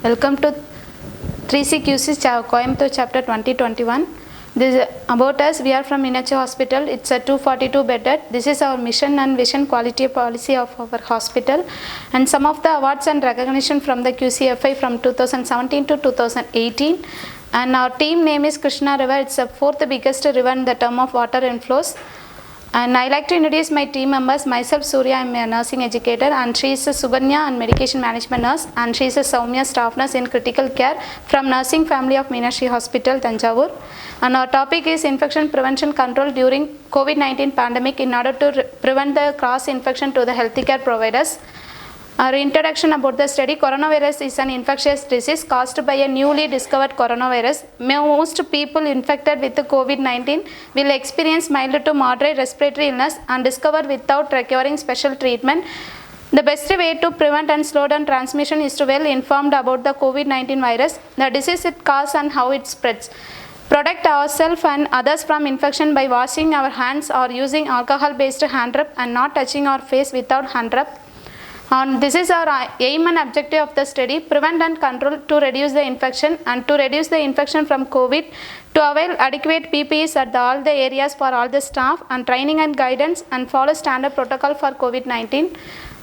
Welcome to 3CQC Coimbatore Chapter 2021. This is about us. We are from Meenakshi Hospital. It's a 242 bedded. This is our mission and vision quality policy of our hospital. And some of the awards and recognition from the QCFI from 2017 to 2018. And our team name is Krishna River. It's the fourth biggest river in the term of water inflows. And I like to introduce my team members. Myself, Surya, I am a nursing educator, and she is a Subhanya and medication management nurse, and she is a Soumya staff nurse in critical care from nursing family of Meenakshi Hospital, Thanjavur. And our topic is infection prevention control during COVID-19 pandemic in order to prevent the cross infection to the healthcare providers. Our introduction about the study. Coronavirus is an infectious disease caused by a newly discovered coronavirus. Most people infected with the COVID-19 will experience mild to moderate respiratory illness and discover without requiring special treatment. The best way to prevent and slow down transmission is to well informed about the COVID-19 virus, the disease it causes and how it spreads. Protect ourselves and others from infection by washing our hands or using alcohol-based hand rub and not touching our face without hand rub. And this is our aim and objective of the study: prevent and control to reduce the infection, and to reduce the infection from COVID, to avail adequate PPEs at all the areas for all the staff, and training and guidance, and follow standard protocol for COVID-19.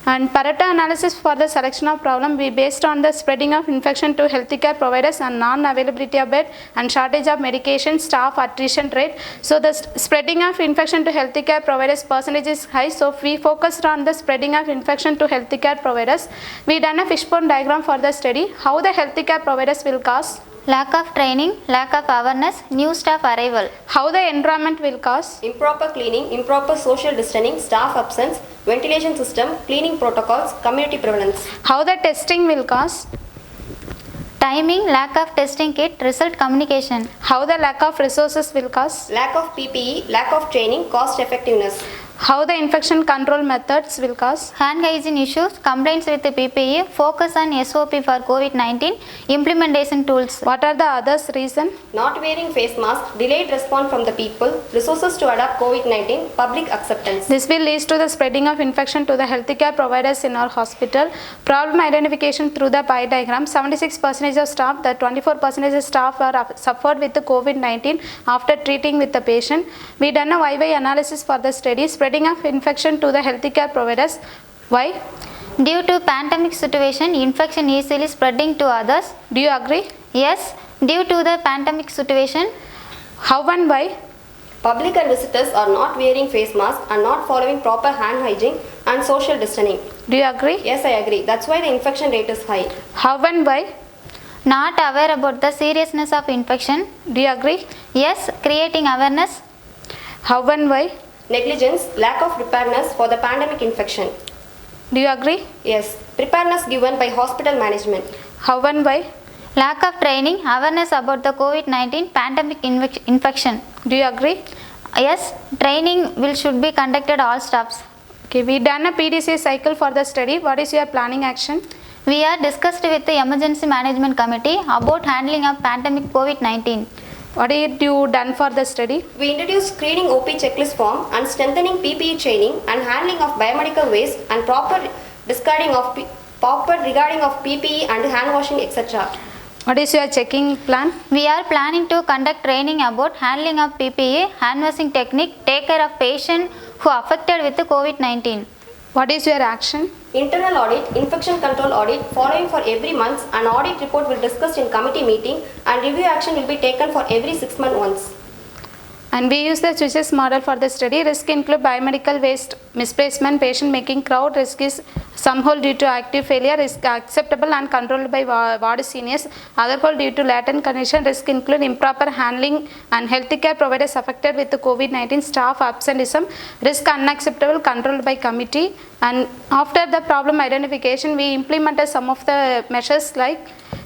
And Pareto analysis for the selection of problem be based on the spreading of infection to healthcare providers and non-availability of bed and shortage of medication, staff attrition rate. So the spreading of infection to healthcare providers percentage is high. So we focused on the spreading of infection to healthcare providers. We done a fishbone diagram for the study. How the healthcare providers will cause? Lack of training, lack of awareness, new staff arrival. How the environment will cause? Improper cleaning, improper social distancing, staff absence, ventilation system, cleaning protocols, community prevalence. How the testing will cause? Timing, lack of testing kit, result communication. How the lack of resources will cause? Lack of PPE, lack of training, cost effectiveness. How the infection control methods will cause? Hand hygiene issues, complaints with the PPE, focus on SOP for COVID-19, implementation tools. What are the others reason? Not wearing face mask, delayed response from the people, resources to adapt COVID-19, public acceptance. This will lead to the spreading of infection to the healthcare providers in our hospital. Problem identification through the pie diagram. 76% of staff, the 24% of staff are suffered with the COVID-19 after treating with the patient. We done a YY analysis for the study. Spreading of infection to the healthcare providers. Why? Due to pandemic situation, infection easily spreading to others. Do you agree? Yes, due to the pandemic situation. How and why? Public and visitors are not wearing face masks and not following proper hand hygiene and social distancing. Do you agree? Yes, I agree. That's why the infection rate is high. How and why? Not aware about the seriousness of infection. Do you agree? Yes, creating awareness. How and why? Negligence, lack of preparedness for the pandemic infection. Do you agree? Yes, preparedness given by hospital management. How and why? Lack of training, awareness about the COVID-19 pandemic infection. Do you agree? Yes, training should be conducted all staffs. Okay, we done a PDCA cycle for the study. What is your planning action? We are discussed with the emergency management committee about handling of pandemic COVID-19. What did you done for the study? We introduced screening OP checklist form and strengthening PPE training and handling of biomedical waste and proper regarding of PPE and hand washing, etc. What is your checking plan? We are planning to conduct training about handling of PPE, hand washing technique, take care of patient who affected with the COVID-19. What is your action? Internal audit, infection control audit following for every month. An audit report will discuss in committee meeting and review action will be taken for every 6 months once. And we use the choices model for the study. Risk include biomedical waste, misplacement, patient making crowd. Risk is some hold due to active failure. Risk acceptable and controlled by ward seniors. Other hold due to latent condition. Risk include improper handling and healthcare providers affected with the COVID-19, staff absenteeism. Risk unacceptable, controlled by committee. And after the problem identification, we implemented some of the measures like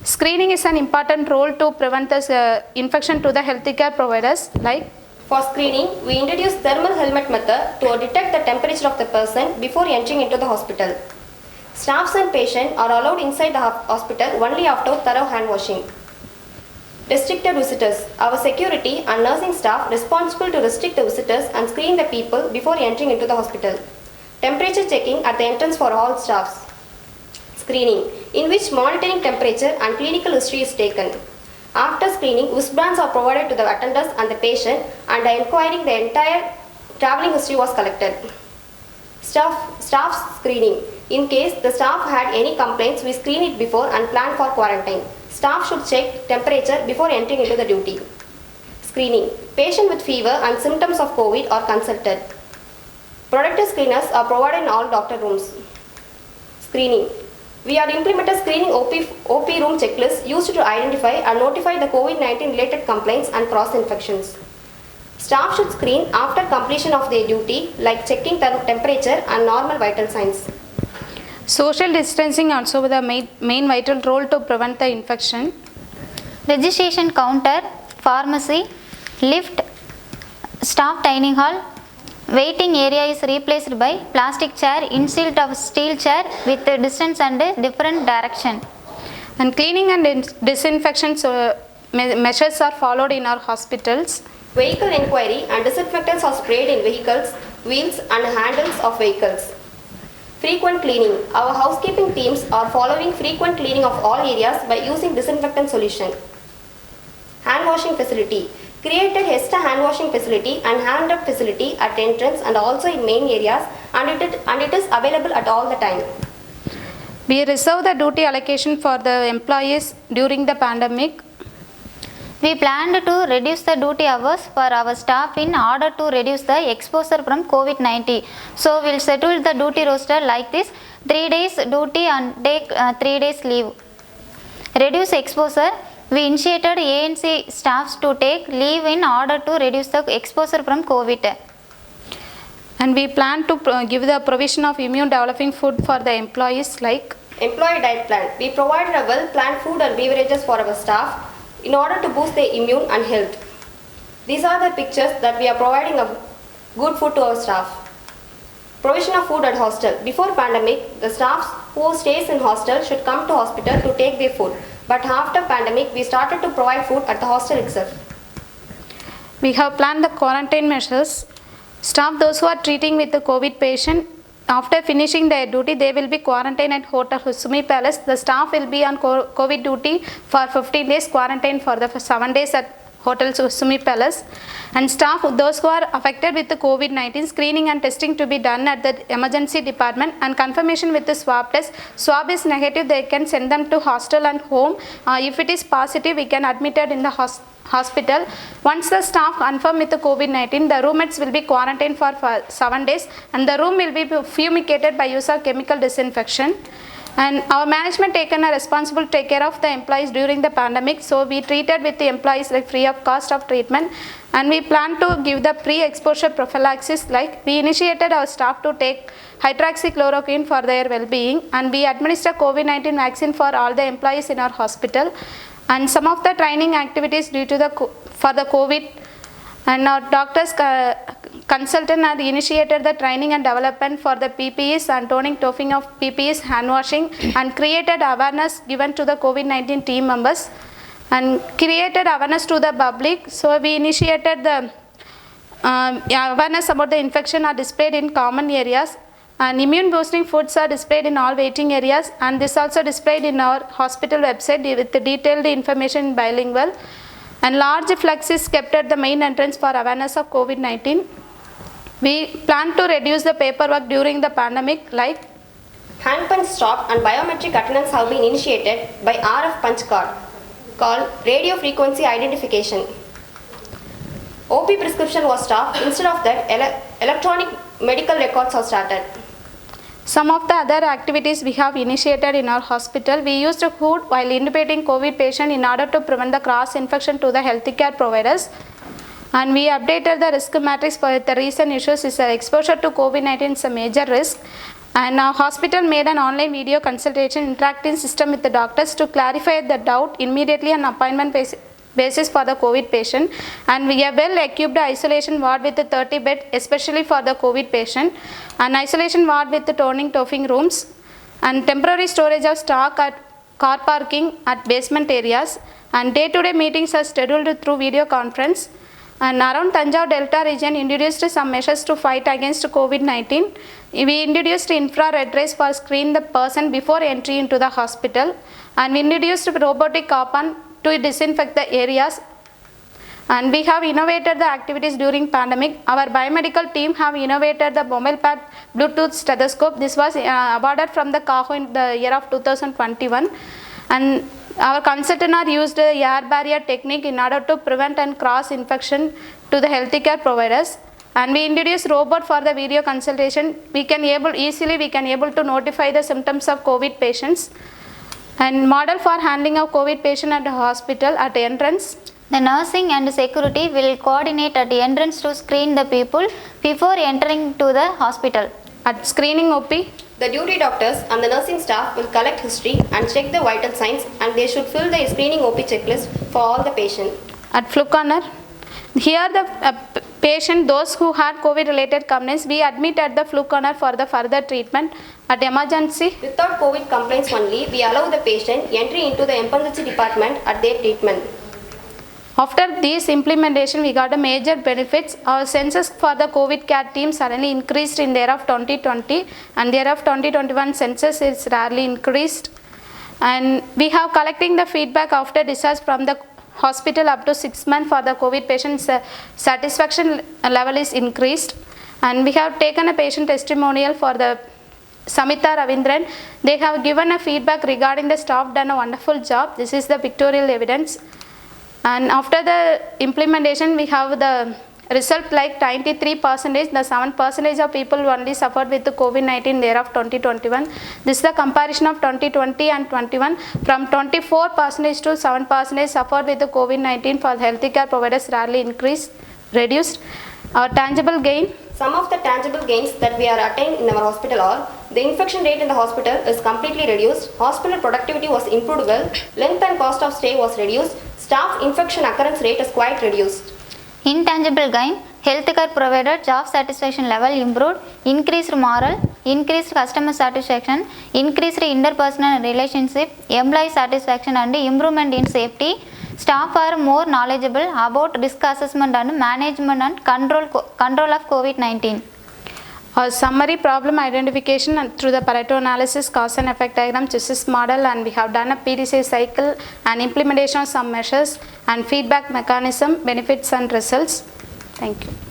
screening is an important role to prevent the infection to the healthcare providers. Like for screening, we introduced thermal helmet method to detect the temperature of the person before entering into the hospital. Staffs and patients are allowed inside the hospital only after thorough hand washing. Restricted visitors. Our security and nursing staff responsible to restrict the visitors and screen the people before entering into the hospital. Temperature checking at the entrance for all staffs. Screening, in which monitoring temperature and clinical history is taken. After screening, wristbands are provided to the attendants and the patient, and by inquiring the entire traveling history was collected. Staff screening. In case the staff had any complaints, we screen it before and plan for quarantine. Staff should check temperature before entering into the duty. Screening. Patient with fever and symptoms of COVID are consulted. Productive screeners are provided in all doctor rooms. Screening. We had implemented screening OP room checklists used to identify and notify the COVID-19 related complaints and cross-infections. Staff should screen after completion of their duty, like checking temperature and normal vital signs. Social distancing also the main vital role to prevent the infection. Registration counter, pharmacy, lift, staff dining hall, waiting area is replaced by plastic chair instead of steel chair with distance and different direction. And cleaning and disinfection measures are followed in our hospitals. Vehicle inquiry and disinfectants are sprayed in vehicles, wheels and handles of vehicles. Frequent cleaning. Our housekeeping teams are following frequent cleaning of all areas by using disinfectant solution. Hand washing facility. Created HESTA hand washing facility and hand rub facility at entrance and also in main areas, and it is available at all the time. We reserve the duty allocation for the employees during the pandemic. We planned to reduce the duty hours for our staff in order to reduce the exposure from COVID-19. So we'll settle the duty roster like this: 3 days duty and take 3 days leave. Reduce exposure. We initiated ANC staffs to take leave in order to reduce the exposure from COVID. And we plan to give the provision of immune developing food for the employees like Employee diet plan. We provided a well-planned food and beverages for our staff in order to boost their immune and health. These are the pictures that we are providing of good food to our staff. Provision of food at hostel. Before pandemic, the staff who stays in hostel should come to hospital to take their food. But after pandemic, we started to provide food at the hostel itself. we have planned the quarantine measures. Staff those who are treating with the COVID patient, after finishing their duty, they will be quarantined at Hotel Husumi Palace. The staff will be on COVID duty for 15 days, quarantine for the 7 days at Hotel Husumi Palace. And staff, those who are affected with the COVID-19, screening and testing to be done at the emergency department and confirmation with the swab test. Swab is negative, they can send them to hostel and home. If it is positive, we can admit it in the hospital. Once the staff confirm with the COVID-19, the roommates will be quarantined for 7 days and the room will be fumigated by use of chemical disinfection. And our management taken a responsible to take care of the employees during the pandemic. So we treated with the employees like free of cost of treatment, and we plan to give the pre-exposure prophylaxis, like we initiated our staff to take hydroxychloroquine for their well-being, and we administer COVID-19 vaccine for all the employees in our hospital. And some of the training activities due to for the COVID, and our doctors consultant had initiated the training and development for the PPEs and toning toffing of PPEs, hand washing, and created awareness given to the COVID-19 team members and created awareness to the public. So we initiated the awareness about the infection are displayed in common areas, and immune boosting foods are displayed in all waiting areas, and this also displayed in our hospital website with the detailed information in bilingual. And large flex is kept at the main entrance for awareness of COVID-19. We plan to reduce the paperwork during the pandemic, like hand punch stop and biometric attendance have been initiated by RF punch card called radio frequency identification. OP prescription was stopped. Instead of that, electronic medical records are started. some of the other activities we have initiated in our hospital. We used a hood while intubating COVID patient in order to prevent the cross infection to the healthcare providers. And we updated the risk matrix for the recent issues is exposure to COVID-19 is a major risk. And our hospital made an online video consultation interacting system with the doctors to clarify the doubt immediately on appointment basis for the COVID patient. And we have well equipped isolation ward with the 30 bed especially for the COVID patient, and isolation ward with the toning toffing rooms, and temporary storage of stock at car parking at basement areas, and day-to-day meetings are scheduled through video conference. And around Tanjore Delta region introduced some measures to fight against COVID-19. We introduced infrared rays for screen the person before entry into the hospital, and we introduced robotic coupon to disinfect the areas. And we have innovated the activities during pandemic. Our biomedical team have innovated the mobile pad Bluetooth stethoscope. This was awarded from the CAHO in the year of 2021. And our consultant are used the air barrier technique in order to prevent and cross infection to the healthcare providers. And we introduced robot for the video consultation. We can able to notify the symptoms of COVID patients. And model for handling of COVID patient at the hospital at the entrance. The nursing and security will coordinate at the entrance to screen the people before entering to the hospital. At screening OP, The duty doctors and the nursing staff will collect history and check the vital signs, and they should fill the screening OP checklist for all the patients. at flu corner, here the patient, those who had COVID related complaints, we admit at the flu corner for the further treatment. At emergency, Without COVID complaints only, we allow the patient entry into the emergency department at their treatment. after this implementation, we got a major benefits. Our census for the COVID care team suddenly increased in the year of 2020, and the year of 2021 census is rarely increased. And we have collecting the feedback after discharge from the hospital up to 6 months for the COVID patient's satisfaction level is increased. And we have taken a patient testimonial for the Samita Ravindran. They have given a feedback regarding the staff done a wonderful job. This is the pictorial evidence. And after the implementation, we have the result like 93%, the 7% of people only suffered with the COVID-19 in the year of 2021. This is the comparison of 2020 and 21. From 24% to 7% suffered with the COVID-19 for healthcare providers rarely reduced. Our tangible gain. Some of the tangible gains that we are attained in our hospital are: the infection rate in the hospital is completely reduced, hospital productivity was improved well, length and cost of stay was reduced, staff infection occurrence rate is quite reduced. Intangible gain, healthcare provider job satisfaction level improved, increased morale, increased customer satisfaction, increased interpersonal relationship, employee satisfaction and improvement in safety. Staff are more knowledgeable about risk assessment and management and control of COVID-19. A summary problem identification and through the Pareto analysis, cause and effect diagram, CHISIS model, and we have done a PDCA cycle and implementation of some measures and feedback mechanism, benefits and results. Thank you.